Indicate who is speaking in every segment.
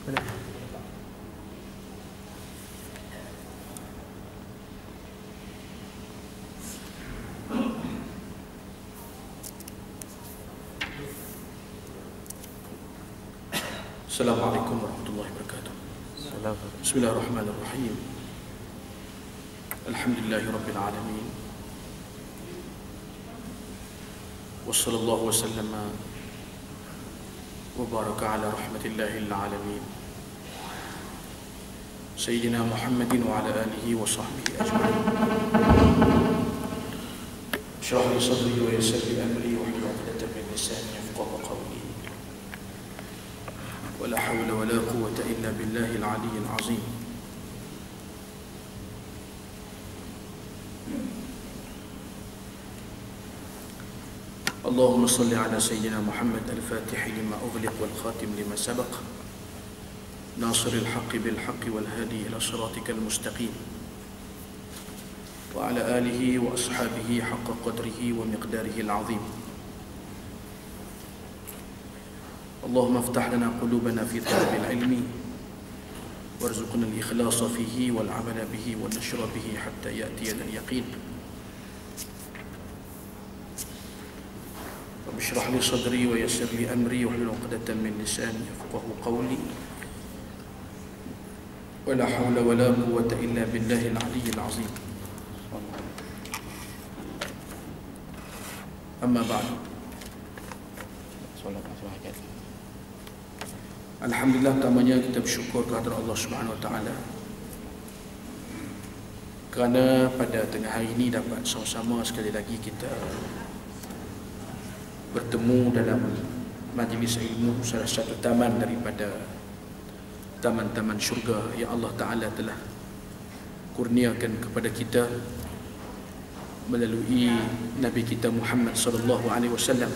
Speaker 1: Assalamualaikum warahmatullahi wabarakatuh. Bismillahirrahmanirrahim. Alhamdulillahi rabbil alamin. Wassallallahu wasallama wa baraka ala rahmatillahi alamin. Sayyidina Muhammadin wa ala alihi wa sahbihi ajma'in. Shrah li sadri wa yassir li amri wa hlul 'uqdatam min lisani yafqahu qawli. ولا حول ولا قوة إلا بالله العلي العظيم. اللهم صل على سيدنا محمد الفاتح لما أغلق والخاتم لما سبق ناصر الحق بالحق والهادي إلى صراطك المستقيم وعلى آله وأصحابه حق قدره ومقداره العظيم. اللهم افتح لنا قلوبنا في طلب العلم وارزقنا الإخلاص فيه والعمل به والنشر به حتى يأتينا اليقين. رب اشرح لي صدري ويسر لي أمري واحلل عقدة من لساني يفقهوا قولي. ولا حول ولا قوة إلا بالله العلي العظيم. أما بعد. Alhamdulillah, pertamanya kita bersyukur kepada Allah Subhanahu Wa Taala kerana pada tengah hari ini dapat sama-sama sekali lagi kita bertemu dalam majlis ilmu, salah satu taman daripada taman-taman syurga yang Allah Taala telah kurniakan kepada kita melalui Nabi kita Muhammad sallallahu alaihi wasallam.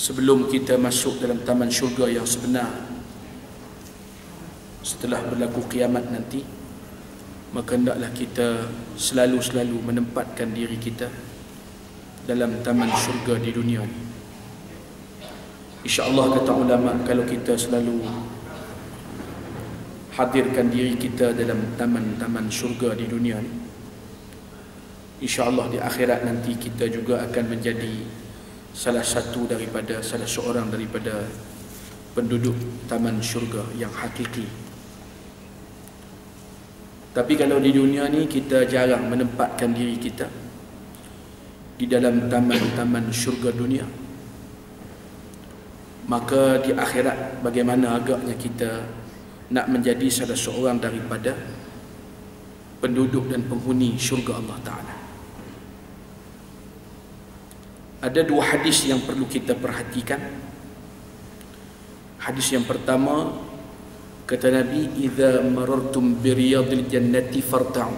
Speaker 1: Sebelum kita masuk dalam taman syurga yang sebenar, setelah berlaku kiamat nanti, maka hendaklah kita selalu-selalu menempatkan diri kita dalam taman syurga di dunia ini. InsyaAllah, kata ulama, kalau kita selalu hadirkan diri kita dalam taman-taman syurga di dunia ini, InsyaAllah di akhirat nanti kita juga akan menjadi salah seorang daripada penduduk taman syurga yang hakiki. Tapi kalau di dunia ni kita jarang menempatkan diri kita di dalam taman-taman syurga dunia, maka di akhirat bagaimana agaknya kita nak menjadi salah seorang daripada penduduk dan penghuni syurga Allah Ta'ala. Ada dua hadis yang perlu kita perhatikan. Hadis yang pertama, kata Nabi, "Idza marartum bi riyadil jannati farta'u."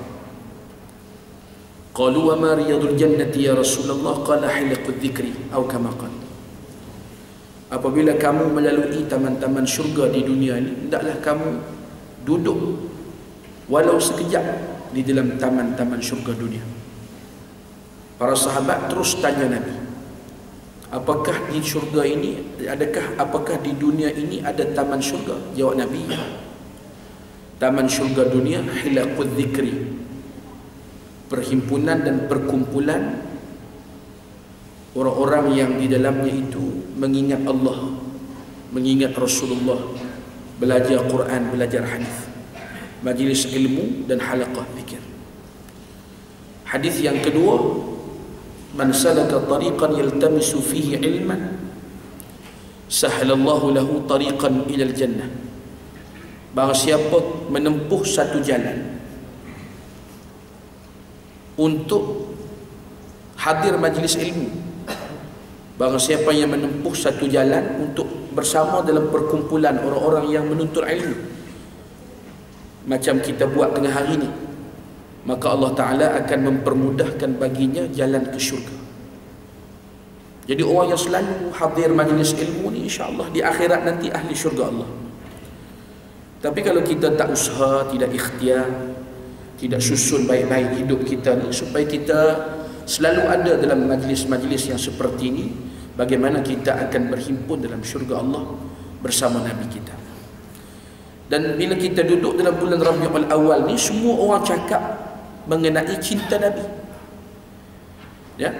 Speaker 1: Qalu wa ma riyadul jannati ya Rasulullah? Qala hilaqud dzikri atau kama qala. Apabila kamu melalui taman-taman syurga di dunia ini, hendaklah kamu duduk walau sekejap di dalam taman-taman syurga dunia. Para sahabat terus tanya Nabi, apakah di syurga ini, apakah di dunia ini ada taman syurga? Jawab Nabi, taman syurga dunia hilaqud dzikri, perhimpunan dan perkumpulan orang-orang yang di dalamnya itu mengingat Allah, mengingat Rasulullah, belajar Quran, belajar hadis, majlis ilmu dan halaqah zikir. Hadis yang kedua, man salaka tariqan yaltamisu fihi ilman sahalallahu lahu tariqan ilal jannah. Barang siapa menempuh satu jalan untuk hadir majlis ilmu, barang siapa yang menempuh satu jalan untuk bersama dalam perkumpulan orang-orang yang menuntut ilmu macam kita buat tengah hari ini, maka Allah Ta'ala akan mempermudahkan baginya jalan ke syurga. Jadi orang yang selalu hadir majlis ilmu ni, insyaAllah di akhirat nanti ahli syurga Allah. Tapi kalau kita tak usaha, tidak ikhtiar, tidak susun baik-baik hidup kita ni supaya kita selalu ada dalam majlis-majlis yang seperti ini, bagaimana kita akan berhimpun dalam syurga Allah bersama Nabi kita. Dan bila kita duduk dalam bulan Rabiul Awal ni, semua orang cakap mengenai cinta Nabi. Ya.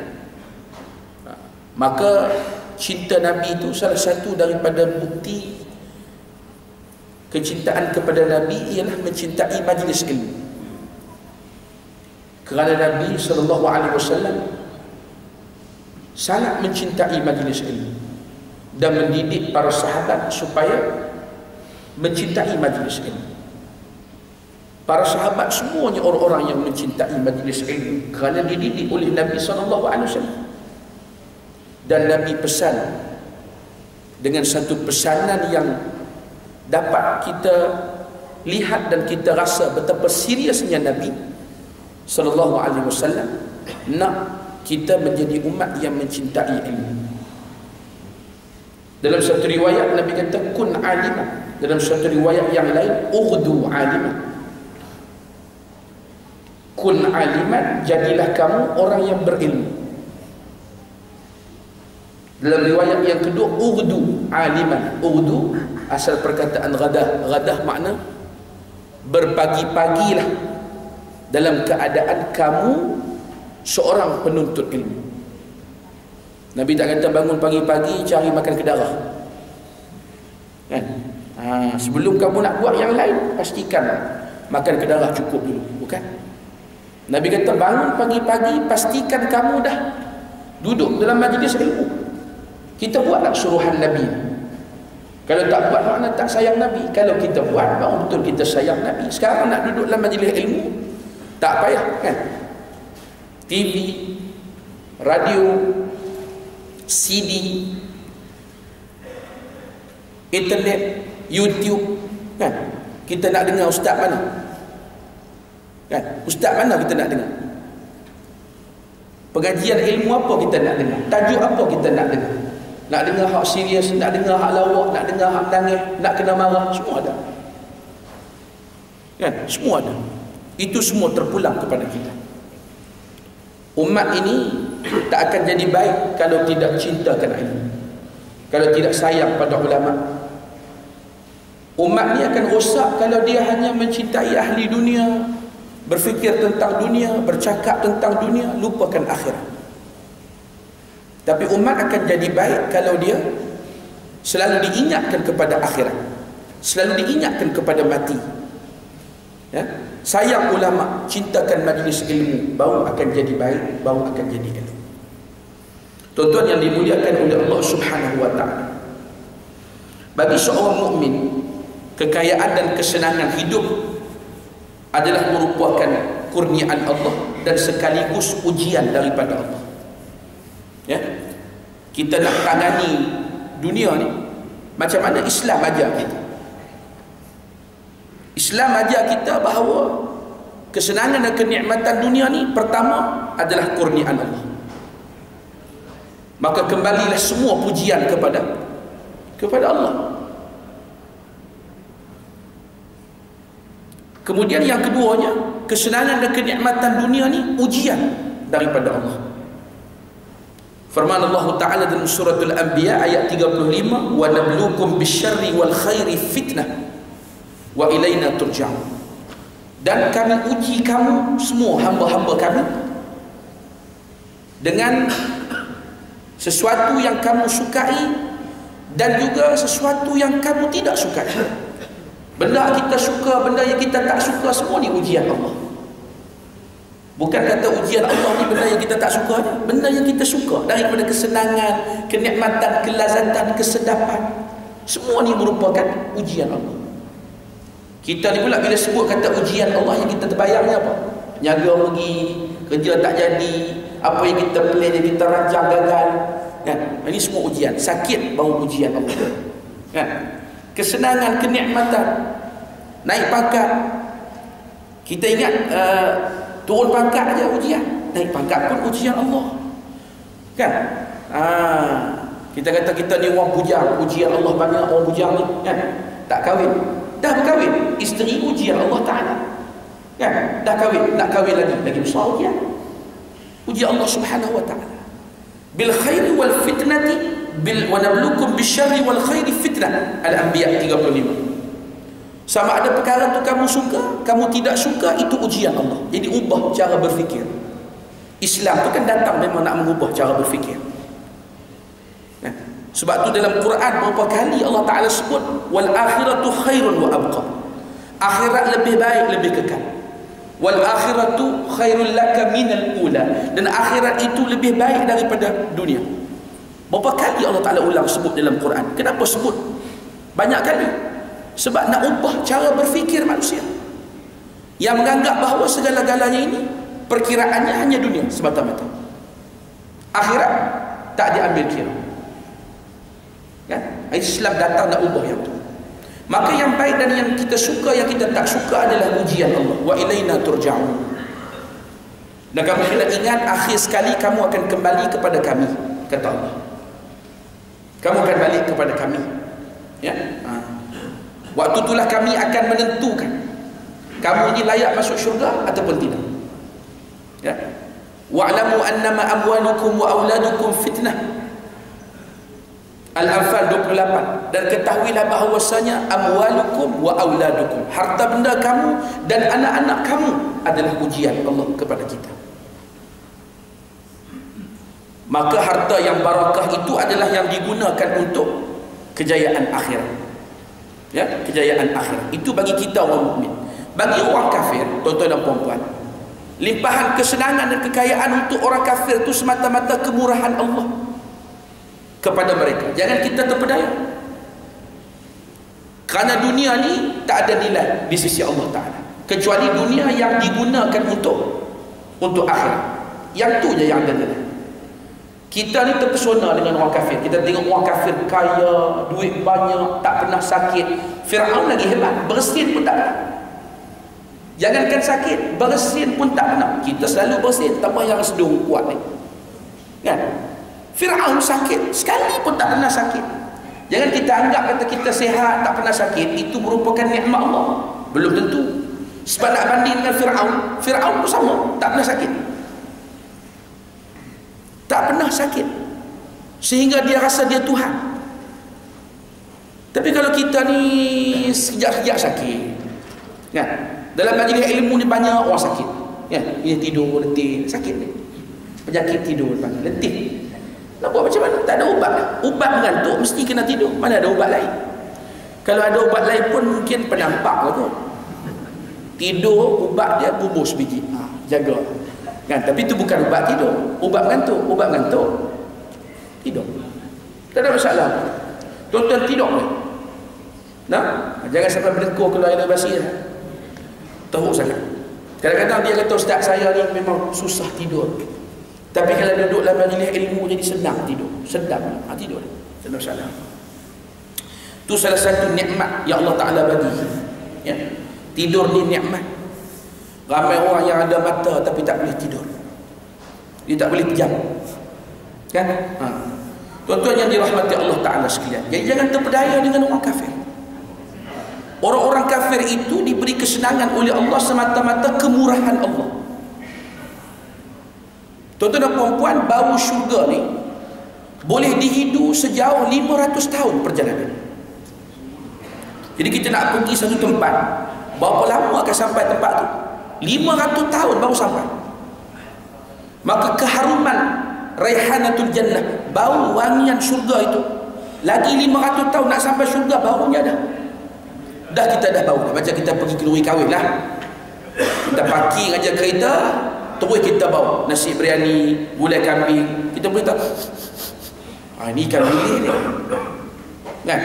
Speaker 1: Maka cinta Nabi itu salah satu daripada bukti kecintaan kepada Nabi ialah mencintai majlis ilmu. Kerana Nabi SAW sangat mencintai majlis ilmu dan mendidik para sahabat supaya mencintai majlis ilmu. Para sahabat semuanya orang-orang yang mencintai majlis ilmu kerana dididik oleh Nabi SAW. Dan Nabi pesan dengan satu pesanan yang dapat kita lihat dan kita rasa betapa seriusnya Nabi SAW nak kita menjadi umat yang mencintai ilmu. Dalam satu riwayat Nabi kata kun aliman, dalam satu riwayat yang lain ughdu aliman. Kun aliman, jadilah kamu orang yang berilmu. Dalam riwayat yang kedua ughdu aliman. Ughdu asal perkataan ghadah. Ghadah makna berpagi-pagilah dalam keadaan kamu seorang penuntut ilmu. Nabi tak kata bangun pagi-pagi cari makan kedarah, kan? Sebelum kamu nak buat yang lain, pastikan makan kedarah cukup dulu, bukan? Nabi kata bangun pagi-pagi, pastikan kamu dah duduk dalam majlis ilmu. Kita buatlah suruhan Nabi. Kalau tak buat makna tak sayang Nabi. Kalau kita buat baru betul kita sayang Nabi. Sekarang nak duduk dalam majlis ilmu, tak payah, kan? TV, radio, CD, internet, YouTube, kan? Kita nak dengar ustaz mana? Kan? Ustaz mana kita nak dengar? Pengajian ilmu apa kita nak dengar? Tajuk apa kita nak dengar? Nak dengar hak serius, nak dengar hak lawak, nak dengar hak nangis, nak kena marah, semua ada. Kan? Semua ada. Itu semua terpulang kepada kita. Umat ini tak akan jadi baik kalau tidak cintakan ilmu, kalau tidak sayang pada ulama. Umat ni akan rosak kalau dia hanya mencintai ahli dunia, berfikir tentang dunia, bercakap tentang dunia, lupakan akhirat. Tapi umat akan jadi baik kalau dia selalu diingatkan kepada akhirat, selalu diingatkan kepada mati. Ya? Sayang ulama, cintakan majlis ilmu, baru akan jadi baik, baru akan jadi ilmu. Tuan-tuan yang dimuliakan oleh Allah Subhanahu wa taala, bagi seorang mukmin, kekayaan dan kesenangan hidup adalah merupakan kurniaan Allah dan sekaligus ujian daripada Allah. Ya, kita nak tangani dunia ni, macam mana Islam ajar kita? Islam ajar kita bahawa kesenangan dan kenikmatan dunia ni pertama adalah kurniaan Allah. Maka kembalilah semua pujian kepada Allah. Kemudian yang keduanya, kesenangan dan kenikmatan dunia ni ujian daripada Allah. Firman Allah Ta'ala dalam suratul Anbiya ayat 35, wa nabluukum bisyarri wal khairi fitnah wa ilaina turja'un. Dan kami uji kamu semua hamba-hamba kami dengan sesuatu yang kamu sukai dan juga sesuatu yang kamu tidak sukai. Benda kita suka, benda yang kita tak suka, semua ni ujian Allah. Bukan kata ujian Allah ni benda yang kita tak suka, benda yang kita suka, daripada kesenangan, kenikmatan, kelazatan, kesedapan, semua ni merupakan ujian Allah. Kita ni pula bila sebut kata ujian Allah, yang kita terbayangnya apa? Nyaga pergi, kerja tak jadi, apa yang kita plan, yang kita rancang gagal, kan? Ini semua ujian. Sakit baru ujian Allah, kan? Kesenangan, kenikmatan, naik pangkat, kita ingat turun pangkat aja ujian, naik pangkat pun ujian Allah, kan? Kita kata kita ni orang bujang, ujian Allah banyak orang bujang ni, kan? Tak kahwin, dah berkahwin, isteri ujian Allah Ta'ala, kan? Dah kahwin, nak kahwin lagi besar ujian Allah Subhanahu wa Ta'ala. bil khairi wal fitnati wa nabluukum bisyarri wal khairi fitnah. Al-Anbiya 35. Sama ada perkara tu kamu suka, kamu tidak suka, itu ujian Allah. Jadi ubah cara berfikir. Islam tu kan datang memang nak mengubah cara berfikir. Sebab tu dalam Quran berapa kali Allah Ta'ala sebut wal akhiratu khairun wa abqa. Akhirat lebih baik, lebih kekal. Wal akhiratu khairul laka minal ula. Dan akhirat itu lebih baik daripada dunia. Berapa kali Allah Ta'ala ulang sebut dalam Quran? Kenapa sebut banyak kali? Sebab nak ubah cara berfikir manusia yang menganggap bahawa segala-galanya ini perkiraannya hanya dunia semata-mata. Akhirat tak diambil kira. Kan? Islam datang nak ubah yang tu. Maka yang baik dan yang kita suka, yang kita tak suka adalah ujian Allah. Wa ilaina turja'un. Dan kamu kena ingat, akhir sekali kamu akan kembali kepada kami, kata Allah. Kamu akan balik kepada kami. Ya? Waktu itulah kami akan menentukan kamu ini layak masuk syurga ataupun tidak. Ya? Wa'lamu annama amwalukum wa auladukum fitnah. Al-Anfal 28. Dan ketahuilah bahawasanya amwalukum wa auladukum, harta benda kamu dan anak-anak kamu adalah ujian Allah kepada kita. Maka harta yang barakah itu adalah yang digunakan untuk kejayaan akhirat. Ya, kejayaan akhirat. Itu bagi kita orang mukmin. Bagi orang kafir, tuan-tuan dan puan-puan, limpahan kesenangan dan kekayaan untuk orang kafir itu semata-mata kemurahan Allah kepada mereka. Jangan kita terpedaya. Kerana dunia ni tak ada nilai di sisi Allah Ta'ala, kecuali dunia yang digunakan untuk akhirat. Yang tu je yang ada nilai. Kita ni terpesona dengan orang kafir. Kita tengok orang kafir kaya, duit banyak, tak pernah sakit. Fir'aun lagi hebat, bersin pun tak pernah. Jangankan sakit, bersin pun tak pernah. Kita selalu bersin, tambah yang sedung kuat ni. Kan? Fir'aun sakit sekali pun tak pernah sakit. Jangan kita anggap kata kita sihat tak pernah sakit itu merupakan nikmat Allah. Belum tentu. Sebab nak banding dengan Fir'aun pun sama, tak pernah sakit. Tak pernah sakit sehingga dia rasa dia Tuhan. Tapi kalau kita ni sekejap-sekejap sakit, kan? Dalam majlis ilmu ni banyak orang sakit, kan? Ini tidur letih, sakit ni, penyakit tidur letih. Nak buat macam mana? Tak ada ubat. Ubat mengantuk mesti kena tidur. Mana ada ubat lain? Kalau ada ubat lain pun mungkin penampak lah kot. Tidur ubat dia bubus biji. Jaga. Kan? Tapi itu bukan ubat tidur. Ubat mengantuk. Ubat mengantuk tidur. Tak ada masalah. Tuan-tuan tidur ni. Nah, jangan sampai berdengkur kalau air basi lah. Teruk sangat. Kadang-kadang dia kata ustaz saya ni memang susah tidur. Tapi kalau duduk dalam majlis ilmu jadi senang tidur. Sedap tidur. Tak ada masalah. Itu salah satu nikmat yang Allah Ta'ala bagi. Ya. Tidur ni nikmat. Ramai orang yang ada mata tapi tak boleh tidur. Dia tak boleh pejam. Kan? Tuan-tuan yang dirahmati Allah Ta'ala sekalian, jadi jangan terpedaya dengan orang kafir. Orang-orang kafir itu diberi kesenangan oleh Allah semata-mata kemurahan Allah. Tuan-tuan dan puan-puan, bau syurga ni boleh dihidu sejauh 500 tahun perjalanan. Jadi kita nak pergi satu tempat, berapa lama akan sampai tempat tu? 500 tahun baru sampai. Maka keharuman Raihanatul Jannah, bau wangian syurga itu, lagi 500 tahun nak sampai syurga, baunya dah kita dah bau. Macam kita pergi kenduri kahwin lah, kita parking aja kereta, terus kita bawa nasi biryani, gulai kambing, kita boleh tahu ni ikan bilik ni kan.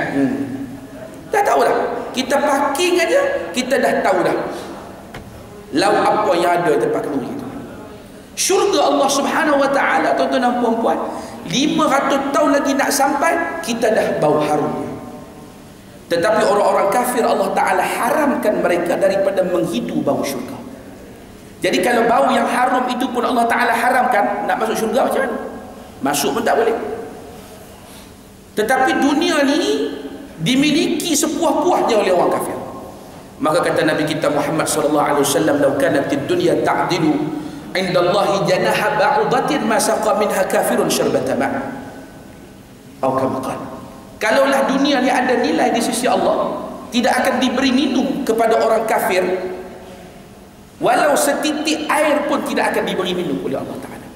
Speaker 1: Dah tahu dah, kita parking aja kita dah tahu dah lauk apa yang ada tempat kenduri itu. Syurga Allah Subhanahu wa ta'ala, tuan-tuan dan puan-puan, 500 tahun lagi nak sampai, kita dah bau harum. Tetapi orang-orang kafir Allah Ta'ala haramkan mereka daripada menghidu bau syurga. Jadi kalau bau yang haram itu pun Allah Ta'ala haramkan, nak masuk syurga macam mana? Masuk pun tak boleh. Tetapi dunia ni dimiliki sepuas-puasnya oleh orang kafir. Maka kata Nabi kita Muhammad sallallahu alaihi wasallam, "Law kanat ad-dunya ta'dilu indallahi janaha ba'udatin ma saqa minha kafirun syarbata ma'. Atau kama qala. Kalaulah dunia ni ada nilai di sisi Allah, tidak akan diberi minum kepada orang kafir, walau setitik air pun tidak akan diberi minum oleh Allah Ta'ala.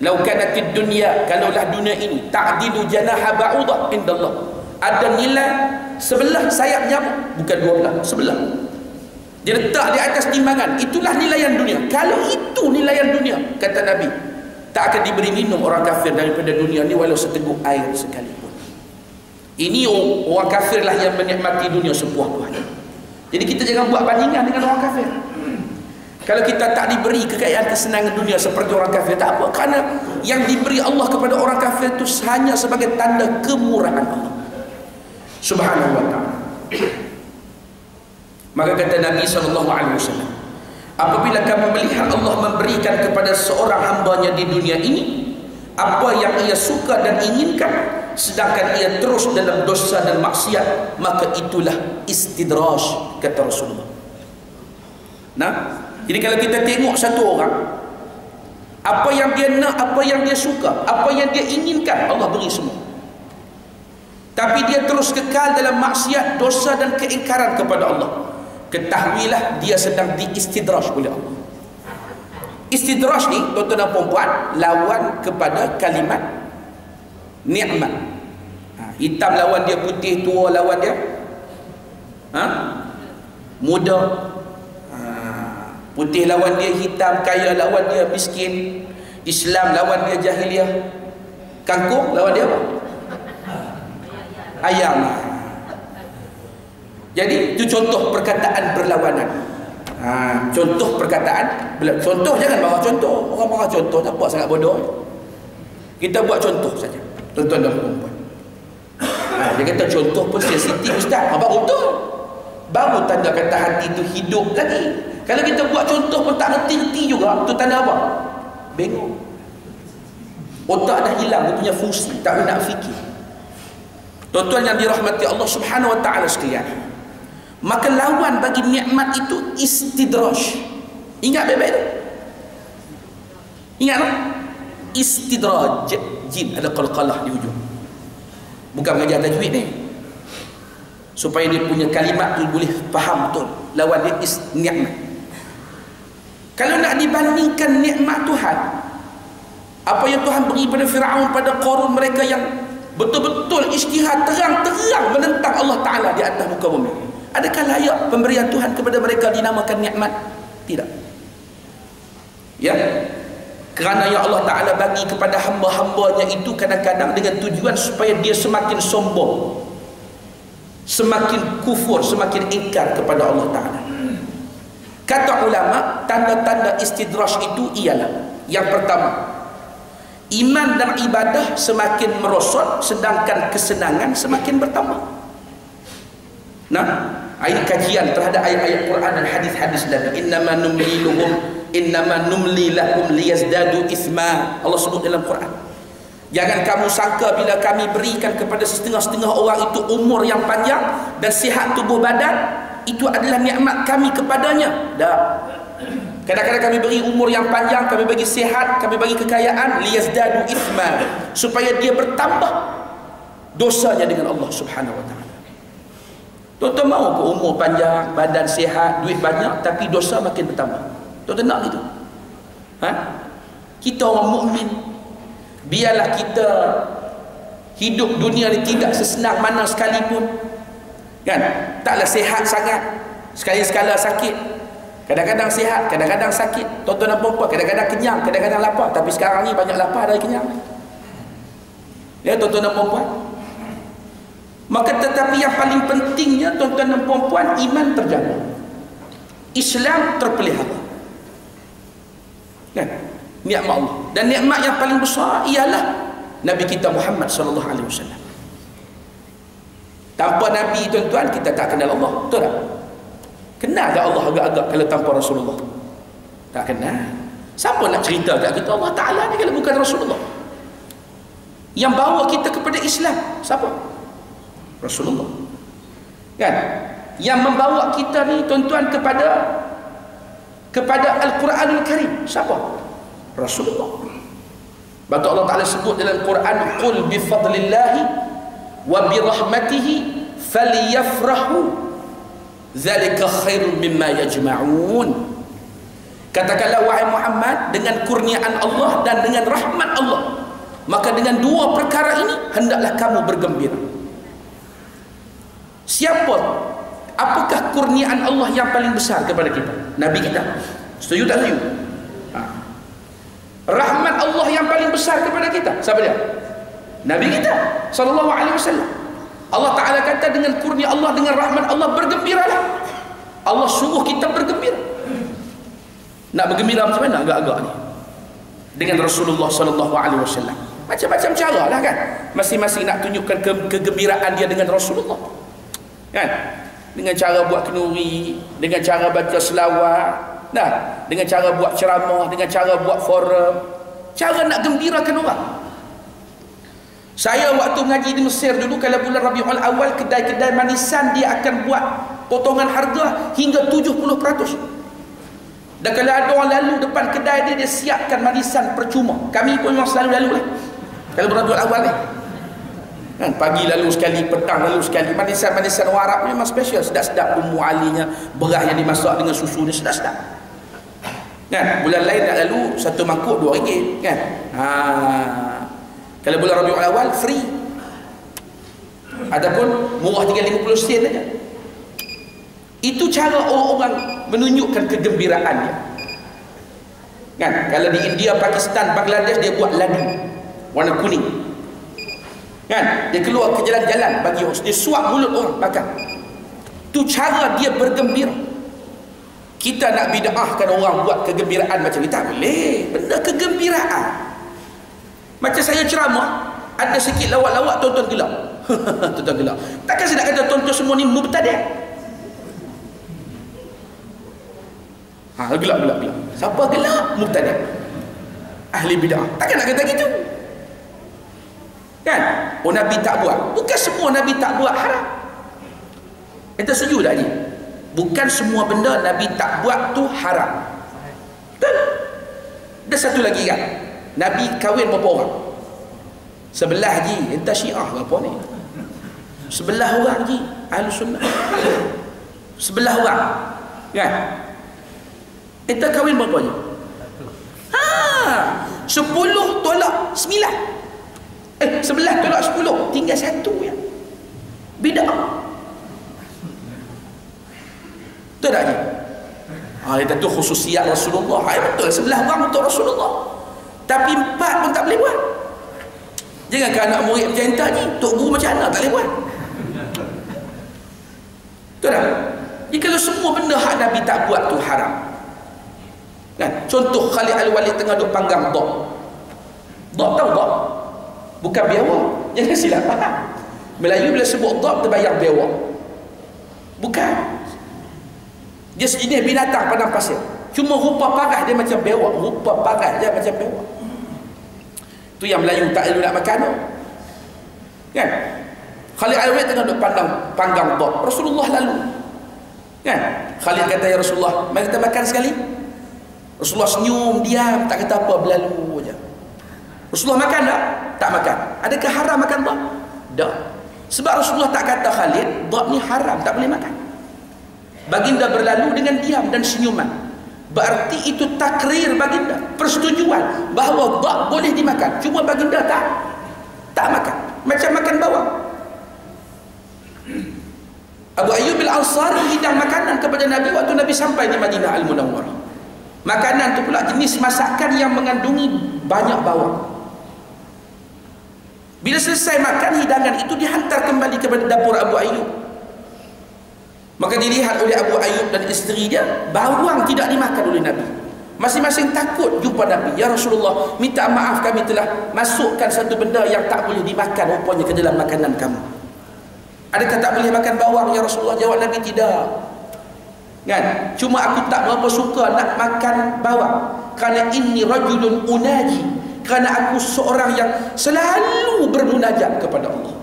Speaker 1: Lau kanatid dunya, kalaulah dunia ini ta'dilu janaha ba'udah indallah, ada nilai sebelah sayap nyamuk, bukan 12, sebelah. Dia letak di atas timbangan, itulah nilaian dunia. Kalau itu nilaian dunia, kata Nabi, tak akan diberi minum orang kafir daripada dunia ni walau seteguk air sekalipun. Ini orang kafir lah yang menikmati dunia sepuas-puasnya. Jadi kita jangan buat bandingan dengan orang kafir. Kalau kita tak diberi kekayaan kesenangan dunia seperti orang kafir, tak apa, kerana yang diberi Allah kepada orang kafir itu hanya sebagai tanda kemurahan Allah Subhanahu wa ta'ala. Maka kata Nabi SAW, apabila kamu melihat Allah memberikan kepada seorang hambanya di dunia ini apa yang ia suka dan inginkan, sedangkan ia terus dalam dosa dan maksiat, maka itulah istidraj, kata Rasulullah. Nah, jadi kalau kita tengok satu orang, apa yang dia nak, apa yang dia suka, apa yang dia inginkan, Allah beri semua. Tapi dia terus kekal dalam maksiat, dosa dan keingkaran kepada Allah, ketahuilah dia sedang diistidraj oleh Allah. Istidraj ni, tuan-tuan dan puan-puan, lawan kepada kalimat nikmat. Hitam lawan dia putih, tua lawan dia muda, putih lawan dia hitam, kaya lawan dia miskin, Islam lawan dia jahiliah, kangkung lawan dia apa? Ayam. Jadi itu contoh perkataan berlawanan. Contoh perkataan, contoh jangan bawa contoh. Orang bawa contoh tak apa, sangat bodoh. Kita buat contoh saja, tuan-tuan dan puan-puan. Dia kata contoh pun sensitif ustaz. Baru betul, baru tanda kata hati itu hidup lagi. Kalau kita buat contoh pun tak ngerti-ngerti juga, itu tanda apa? Bengong. Otak dah hilang, dia punya fungsi, tak nak fikir. Tuan-tuan yang dirahmati Allah Subhanahu wa ta'ala sekalian, maka lawan bagi nikmat itu istidraj. Ingat baik-baik tu. Ingat tak? Istidraj. Jin ada qalqalah di ujung. Bukan mengajar tajwid ni, supaya dia punya kalimat tu boleh faham betul. Lawan dia nikmat. Kalau nak dibandingkan nikmat Tuhan, apa yang Tuhan beri pada Firaun, pada Qarun, mereka yang betul-betul ijtihad terang-terang menentang Allah Ta'ala di atas muka bumi, adakah layak pemberian Tuhan kepada mereka dinamakan nikmat? Tidak. Ya, kerana yang Allah Ta'ala bagi kepada hamba-hambanya itu kadang-kadang dengan tujuan supaya dia semakin sombong, semakin kufur, semakin ingkar kepada Allah Ta'ala. Kata ulama, tanda-tanda istidraj itu ialah, yang pertama, iman dan ibadah semakin merosot, sedangkan kesenangan semakin bertambah. Nah, ini kajian terhadap ayat-ayat Quran dan hadis-hadis Nabi. Innama numli lahum liyazdadu ithma. Allah sebut dalam Quran, jangan kamu sangka bila kami berikan kepada setengah-setengah orang itu umur yang panjang dan sihat tubuh badan, itu adalah nikmat kami kepadanya. Tak. Kadang-kadang kami beri umur yang panjang, kami bagi sihat, kami bagi kekayaan, liyazdadu ithma, supaya dia bertambah dosanya dengan Allah Subhanahu wa ta'ala. Tuan-tuan mau ke umur panjang, badan sihat, duit banyak, tapi dosa makin bertambah? Tuan-tuan nak gitu? Kita orang mukmin, biarlah kita hidup dunia ni tidak sesenang mana sekalipun, kan? Taklah sihat sangat, sekali-sekala sakit. Kadang-kadang sihat, kadang-kadang sakit. Tuan-tuan dan puan-puan, kadang-kadang kenyang, kadang-kadang lapar. Tapi sekarang ni banyak lapar dari kenyang. Ya, tuan-tuan dan puan-puan. Maka tetapi yang paling pentingnya, tuan-tuan dan puan-puan, iman terjaga, Islam terpelihara. Kan? Nikmat Allah. Dan nikmat yang paling besar ialah Nabi kita Muhammad SAW. Tanpa Nabi, tuan-tuan, kita tak kenal Allah. Betul tak? Kenal tak Allah agak-agak kalau tanpa Rasulullah? Tak kenal. Siapa nak cerita kat kita Allah Ta'ala ni kalau bukan Rasulullah? Yang bawa kita kepada Islam siapa? Rasulullah. Kan? Yang membawa kita ni, tuan-tuan, kepada Al-Quranul Karim siapa? Rasulullah. Sebab Allah Ta'ala sebut dalam Quran, qul bi fadlillahi wa bi rahmatihi falyafrahu dzalika khairun mimma yajma'un. Katakanlah wahai Muhammad, dengan kurniaan Allah dan dengan rahmat Allah, maka dengan dua perkara ini hendaklah kamu bergembira. Siapa? Apakah kurniaan Allah yang paling besar kepada kita? Nabi kita. Setuju tak setuju? Rahmat Allah yang paling besar kepada kita, siapa dia? Nabi kita sallallahu alaihi wasallam. Allah Ta'ala kata dengan kurnia Allah, dengan rahmat Allah, bergembiralah. Allah suruh kita bergembira. Nak bergembira macam mana agak-agak ni? Dengan Rasulullah sallallahu alaihi wasallam. Macam-macam cara lah kan. Masing-masing nak tunjukkan kegembiraan dia dengan Rasulullah. Kan? Dengan cara buat kenduri, dengan cara baca selawat, nah, dengan cara buat ceramah, dengan cara buat forum, cara nak gembirakan orang. Saya waktu ngaji di Mesir dulu, kalau bulan Rabiul Awal, kedai-kedai manisan dia akan buat potongan harga hingga 70%. Dan kalau ada orang lalu depan kedai dia, dia siapkan manisan percuma. Kami pun memang selalu lalu lah kalau bulan Rabiul Awal ni kan, pagi lalu sekali, petang lalu sekali. Manisan-manisan orang Arab memang special, sedap-sedap. Ummu alinya, beras yang dimasak dengan susu ni sedap-sedap kan. Bulan lain nak lalu satu mangkuk RM2 kan. Kalau bulan Rabiul Awal free, ataupun murah tinggal 50 sen saja. Itu cara orang-orang menunjukkan kegembiraan dia kan. Kalau di India, Pakistan, Bangladesh, dia buat ladu warna kuning kan, dia keluar ke jalan-jalan bagi orang, dia suap mulut orang makan. Tu cara dia bergembira. Kita nak bid'ahkan orang buat kegembiraan macam ni, tak boleh. Benda kegembiraan, macam saya ceramah, ada sikit lawak-lawak, tonton gelap. Tonton gelap. Takkan saya nak kata tonton semua ni mubtadi'. Gelap. Siapa gelap? Mubtadi', ahli bid'ah. Takkan nak kata gitu kan. Oh, Nabi tak buat. Bukan semua Nabi tak buat haram. Kita setuju tak ni? Bukan semua benda Nabi tak buat tu haram. Betul? Ada satu lagi kan, Nabi kahwin berapa orang? 11 haji. Entah Syiah ke apa ni, 11 orang haji Ahli Sunnah. 11 orang kan. Entah kahwin berapa je? 10 tolak 9. 11 tolak 10, tinggal 1 ya. Bid'ah. Betul tak ni? Itu tu khususiat Rasulullah. Betul, 11 orang untuk Rasulullah. Tapi 4 pun tak boleh buat. Jangankan anak murid macam entah ni, tok guru macam anak tak boleh buat. Betul tak? Jadi kalau semua benda hak Nabi tak buat tu haram kan. Contoh Khalid Al-Walid tengah duk panggang dak. Dak tahu dak? Bukan biawak. Jangan silap faham. Melayu bila sebut dak terbayang biawak. Bukan. Dia sejenis binatang padang pasir. Cuma rupa paras dia macam biawak. Rupa paras dia macam biawak. Tu yang Melayu tak lalu nak makan tu kan. Khalid Al-Walid tengah duk panggang dak. Rasulullah lalu kan. Khalid kata, ya Rasulullah, mari kita makan sekali. Rasulullah senyum, diam, tak kata apa, berlalu je. Rasulullah makan tak? Tak makan. Adakah haram makan dak? Tak. Sebab Rasulullah tak kata Khalid, dak ni haram, tak boleh makan. Baginda berlalu dengan diam dan senyuman. Berarti itu takrir baginda, persetujuan bahawa dak boleh dimakan. Cuma baginda tak makan. Macam makan bawang. Abu Ayyub Al-Ansari hidang makanan kepada Nabi waktu Nabi sampai di Madinah Al-Munawwarah. Makanan tu pula jenis masakan yang mengandungi banyak bawang. Bila selesai makan, hidangan itu dihantar kembali kepada dapur Abu Ayyub. Maka dilihat oleh Abu Ayyub dan isteri dia, bawang tidak dimakan oleh Nabi. Masing-masing takut jumpa Nabi. Ya Rasulullah, minta maaf, kami telah masukkan satu benda yang tak boleh dimakan rupanya ke dalam makanan kamu. Adakah tak boleh makan bawang ya Rasulullah? Jawab Nabi, tidak kan. Cuma aku tak berapa suka nak makan bawang, kerana inni rajulun unaji, kerana aku seorang yang selalu bermunajat kepada Allah.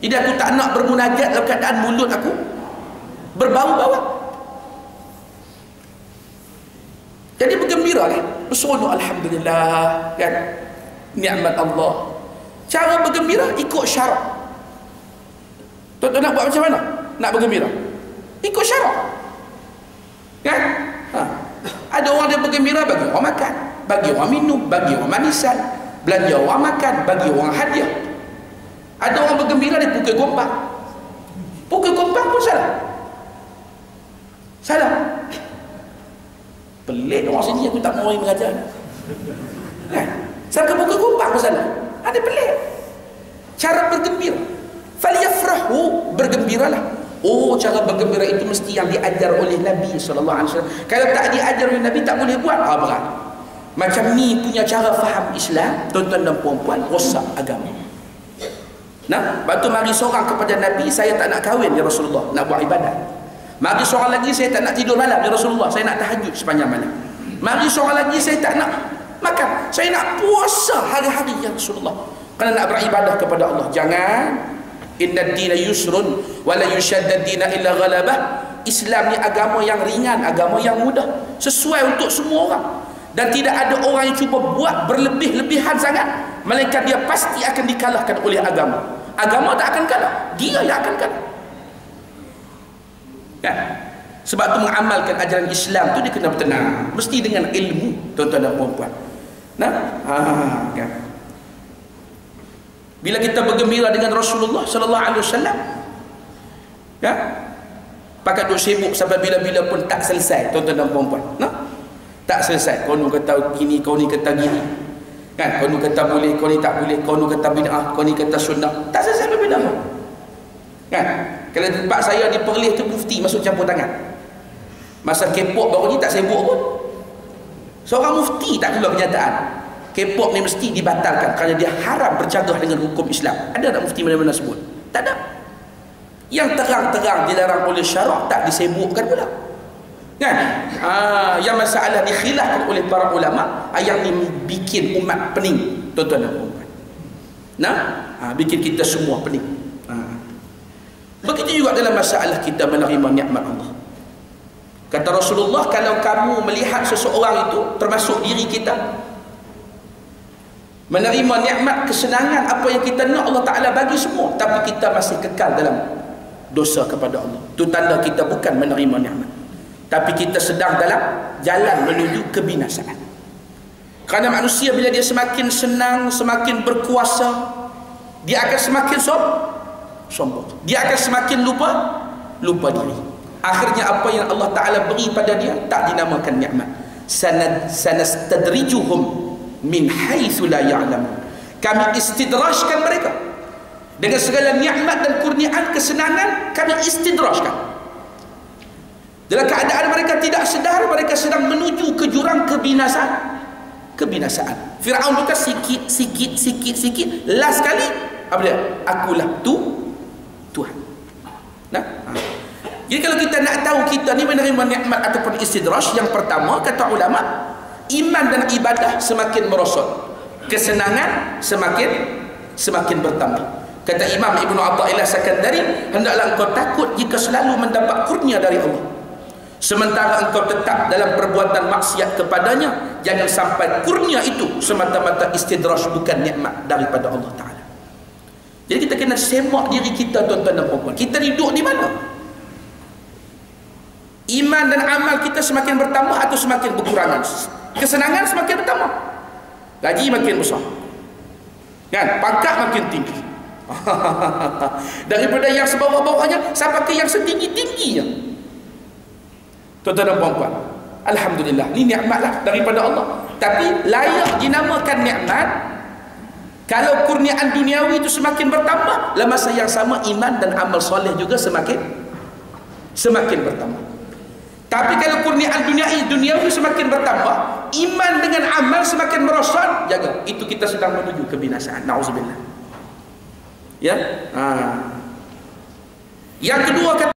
Speaker 1: Jadi aku tak nak bermunajat dalam keadaan mulut aku berbau bawang. Jadi bergembira kan, berseronok, alhamdulillah kan, nikmat Allah. Cara bergembira ikut syarak. Tuan-tuan nak buat macam mana nak bergembira? Ikut syarak kan. Ada orang dia bergembira bagi orang makan, bagi orang minum, bagi orang manisan, belanja orang makan, bagi orang hadiah. Ada orang bergembira dia pukul gombang. Pukul gombang pun salah. Salah. Pelik orang sini, aku tak mau orang mengajar kan? Salah pukul gombang pun salah. Ada pelik. Cara bergembira, falyafrahu, bergembiralah. Oh, cara bergembira itu mesti yang diajar oleh Nabi SAW. Kalau tak diajar oleh Nabi, tak boleh buat. Berat. Macam ni punya cara faham Islam, tuan-tuan dan puan-puan, rosak agama. Nah, lepas tu mari seorang kepada Nabi, saya tak nak kahwin ya Rasulullah, nak buat ibadat. Mari seorang lagi, saya tak nak tidur malam ya Rasulullah, saya nak tahajud sepanjang malam. Mari seorang lagi, saya tak nak makan, saya nak puasa hari-hari ya Rasulullah, kerana nak beribadah kepada Allah. Jangan. Inna ad-dina yusrun wa la yushaddad dina illa ghalabah. Islam ni agama yang ringan, agama yang mudah, sesuai untuk semua orang. Dan tidak ada orang yang cuba buat berlebih-lebihan sangat, melainkan dia pasti akan dikalahkan oleh agama. Agama tak akan kalah, dia yang akan kalah kan? Sebab tu mengamalkan ajaran Islam tu dia kena bertenang, mesti dengan ilmu, tuan-tuan dan puan-puan. Nah, kan? Bila kita bergembira dengan Rasulullah sallallahu alaihi wasallam, ya, pakat duk sibuk sampai bila-bila pun tak selesai, tuan-tuan dan puan-puan. Nah, tak selesai. Kau ni kata gini, kau ni kata gini, kan? Kau ni kata boleh, kau ni tak boleh, kau ni kata bid'ah, kau ni kata sunnah. Tak selesai berbeda pun, kan? Kalau tempat saya di Perlis tu, mufti masuk campur tangan. Masa K-pop baru ni tak sibuk pun. Seorang mufti tak keluar kenyataan K-pop ni mesti dibatalkan kerana dia haram bercanggah dengan hukum Islam. Ada tak mufti mana-mana sebut? Tak ada. Yang terang-terang dilarang oleh syarak tak disebutkan pula, kan? Yang masalah dikhilafkan oleh para ulama, yang ni bikin umat pening, tuan-tuan dan puan-puan. Nah, bikin kita semua pening. Begitu juga dalam masalah kita menerima nikmat Allah. Kata Rasulullah, kalau kamu melihat seseorang itu, termasuk diri kita, menerima nikmat, kesenangan, apa yang kita nak Allah Ta'ala bagi semua, tapi kita masih kekal dalam dosa kepada Allah, itu tanda kita bukan menerima nikmat, tapi kita sedang dalam jalan menuju kebinasaan. Kerana manusia bila dia semakin senang, semakin berkuasa, dia akan semakin sombong, dia akan semakin lupa diri. Akhirnya apa yang Allah Ta'ala beri pada dia tak dinamakan nikmat. Sanastadrijuhum min haitsu la ya'lamun. Kami istidrajkan mereka dengan segala nikmat dan kurniaan, kesenangan, kami istidrajkan. Dalam keadaan mereka tidak sedar, mereka sedang menuju ke jurang kebinasaan. Firaun bukan sikit, last kali apa dia? Akulah Tuhan. Nah, jadi kalau kita nak tahu kita ni menerima nikmat ataupun istidraj, yang pertama kata ulama, iman dan ibadah semakin merosot, kesenangan semakin bertambah. Kata Imam Ibnu Athaillah Sakandari, hendaklah engkau takut jika selalu mendapat kurnia dari Allah, sementara engkau tetap dalam perbuatan maksiat kepadanya. Jangan sampai kurnia itu semata-mata istidraj, bukan nikmat daripada Allah Ta'ala. Jadi kita kena semak diri kita, tuan-tuan dan puan-puan. Kita duduk di mana? Iman dan amal kita semakin bertambah atau semakin berkurangan? Kesenangan semakin bertambah, gaji makin besar, kan? Pangkat makin tinggi. Daripada yang sebawah-bawahnya sampai ke yang setinggi-tingginya. Tuan-tuan dan puan-puan, alhamdulillah, ni nikmatlah daripada Allah. Tapi layak dinamakan nikmat kalau kurniaan duniawi itu semakin bertambah, dalam masa yang sama iman dan amal soleh juga semakin bertambah. Tapi kalau kurniaan duniawi semakin bertambah, iman dengan amal semakin merosot, jaga, itu kita sedang menuju kebinasaan. Nauzubillah. Ya. Yang kedua kata